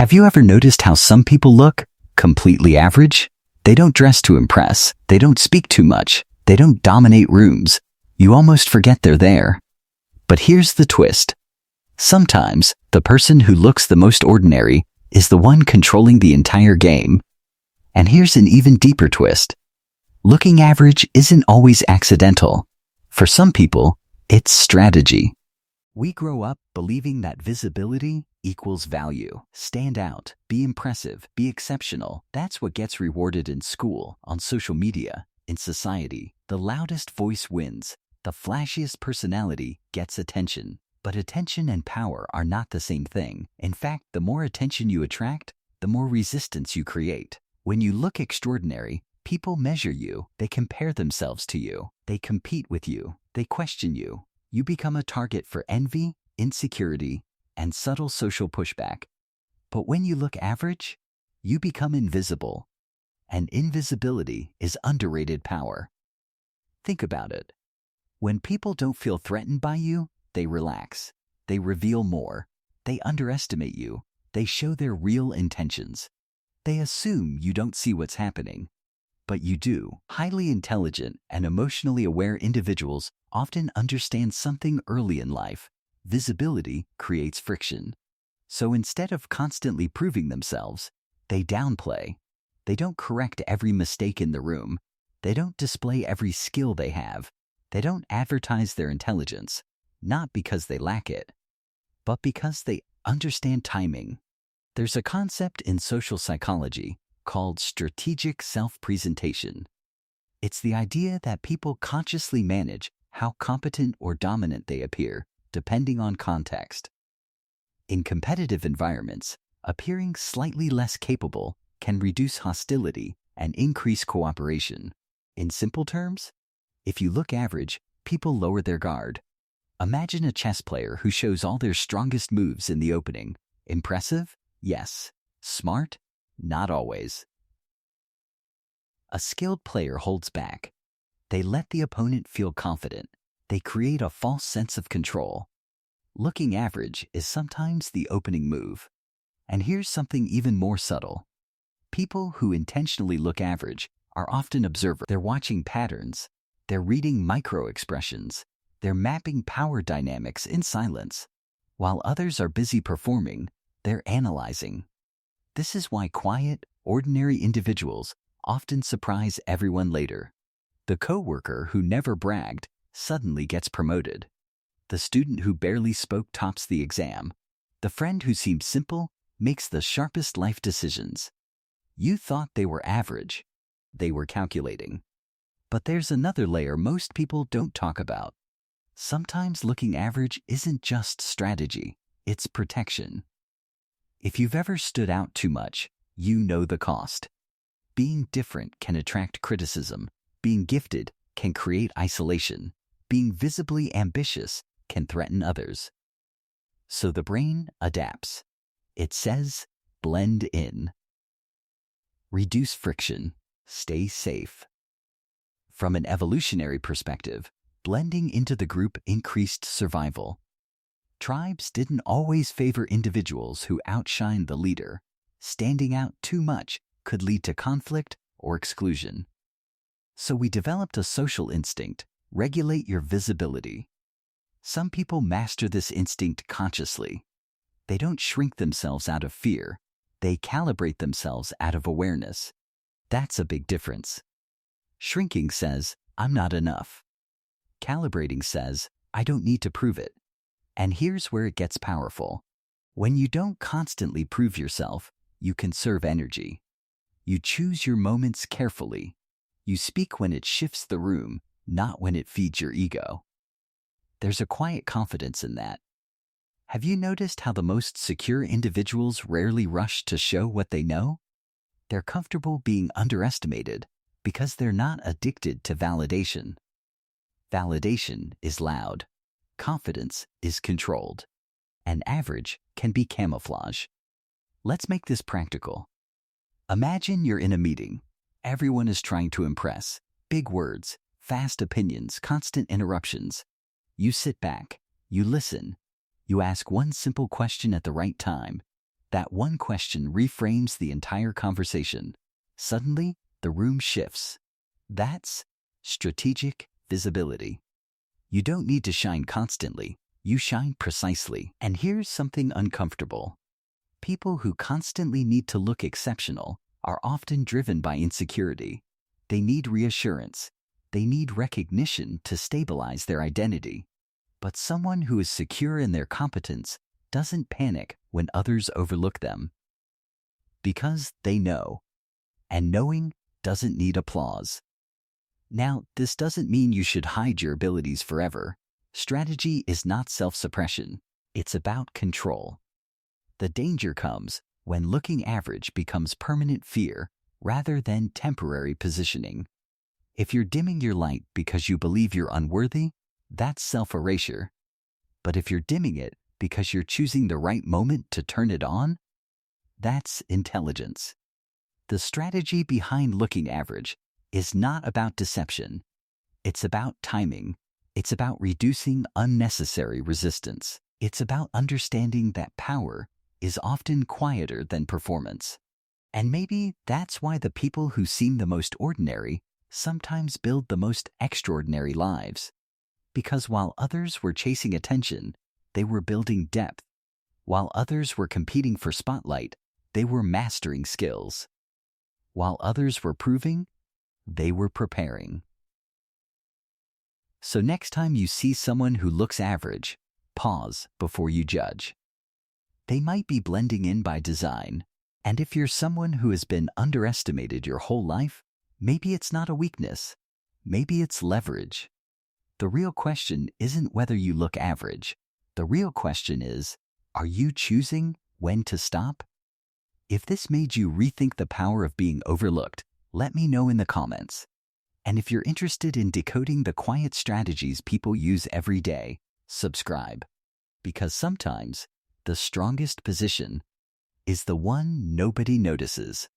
Have you ever noticed how some people look completely average? They don't dress to impress. They don't speak too much. They don't dominate rooms. You almost forget they're there. But here's the twist. Sometimes, the person who looks the most ordinary is the one controlling the entire game. And here's an even deeper twist. Looking average isn't always accidental. For some people, it's strategy. We grow up believing that visibility equals value. Stand out, be impressive, be exceptional. That's what gets rewarded in school, on social media, in society. The loudest voice wins. The flashiest personality gets attention. But attention and power are not the same thing. In fact, the more attention you attract, the more resistance you create. When you look extraordinary, people measure you. They compare themselves to you. They compete with you. They question you. You become a target for envy, insecurity, and subtle social pushback. But when you look average, you become invisible. And invisibility is underrated power. Think about it. When people don't feel threatened by you, they relax. They reveal more. They underestimate you. They show their real intentions. They assume you don't see what's happening. But you do. Highly intelligent and emotionally aware individuals often understand something early in life. Visibility creates friction. So instead of constantly proving themselves, they downplay. They don't correct every mistake in the room. They don't display every skill they have. They don't advertise their intelligence, not because they lack it, but because they understand timing. There's a concept in social psychology called strategic self-presentation. It's the idea that people consciously manage how competent or dominant they appear, depending on context. In competitive environments, appearing slightly less capable can reduce hostility and increase cooperation. In simple terms, if you look average, people lower their guard. Imagine a chess player who shows all their strongest moves in the opening. Impressive? Yes. Smart? Not always. A skilled player holds back. They let the opponent feel confident. They create a false sense of control. Looking average is sometimes the opening move. And here's something even more subtle. People who intentionally look average are often observers. They're watching patterns. They're reading micro-expressions. They're mapping power dynamics in silence. While others are busy performing, they're analyzing. This is why quiet, ordinary individuals often surprise everyone later. The coworker who never bragged suddenly gets promoted. The student who barely spoke tops the exam. The friend who seemed simple makes the sharpest life decisions. You thought they were average. They were calculating. But there's another layer most people don't talk about. Sometimes looking average isn't just strategy, it's protection. If you've ever stood out too much, you know the cost. Being different can attract criticism. Being gifted can create isolation. Being visibly ambitious can threaten others. So the brain adapts. It says, blend in. Reduce friction. Stay safe. From an evolutionary perspective, blending into the group increased survival. Tribes didn't always favor individuals who outshined the leader. Standing out too much could lead to conflict or exclusion. So we developed a social instinct: regulate your visibility. Some people master this instinct consciously. They don't shrink themselves out of fear. They calibrate themselves out of awareness. That's a big difference. Shrinking says, I'm not enough. Calibrating says, I don't need to prove it. And here's where it gets powerful. When you don't constantly prove yourself, you conserve energy. You choose your moments carefully. You speak when it shifts the room, not when it feeds your ego. There's a quiet confidence in that. Have you noticed how the most secure individuals rarely rush to show what they know? They're comfortable being underestimated because they're not addicted to validation. Validation is loud. Confidence is controlled. And average can be camouflage. Let's make this practical. Imagine you're in a meeting. Everyone is trying to impress. Big words, fast opinions, constant interruptions. You sit back. You listen. You ask one simple question at the right time. That one question reframes the entire conversation. Suddenly, the room shifts. That's strategic visibility. You don't need to shine constantly. You shine precisely. And here's something uncomfortable. People who constantly need to look exceptional are often driven by insecurity. They need reassurance. They need recognition to stabilize their identity. But someone who is secure in their competence doesn't panic when others overlook them. Because they know. And knowing doesn't need applause. Now, this doesn't mean you should hide your abilities forever. Strategy is not self-suppression. It's about control. The danger comes when looking average becomes permanent fear rather than temporary positioning. If you're dimming your light because you believe you're unworthy, that's self-erasure. But if you're dimming it because you're choosing the right moment to turn it on, that's intelligence. The strategy behind looking average is not about deception. It's about timing. It's about reducing unnecessary resistance. It's about understanding that power is often quieter than performance. And maybe that's why the people who seem the most ordinary sometimes build the most extraordinary lives. Because while others were chasing attention, they were building depth. While others were competing for spotlight, they were mastering skills. While others were proving, they were preparing. So next time you see someone who looks average, pause before you judge. They might be blending in by design, and if you're someone who has been underestimated your whole life, maybe it's not a weakness. Maybe it's leverage. The real question isn't whether you look average. The real question is, are you choosing when to stop? If this made you rethink the power of being overlooked, let me know in the comments. And if you're interested in decoding the quiet strategies people use every day, subscribe. Because sometimes, the strongest position is the one nobody notices.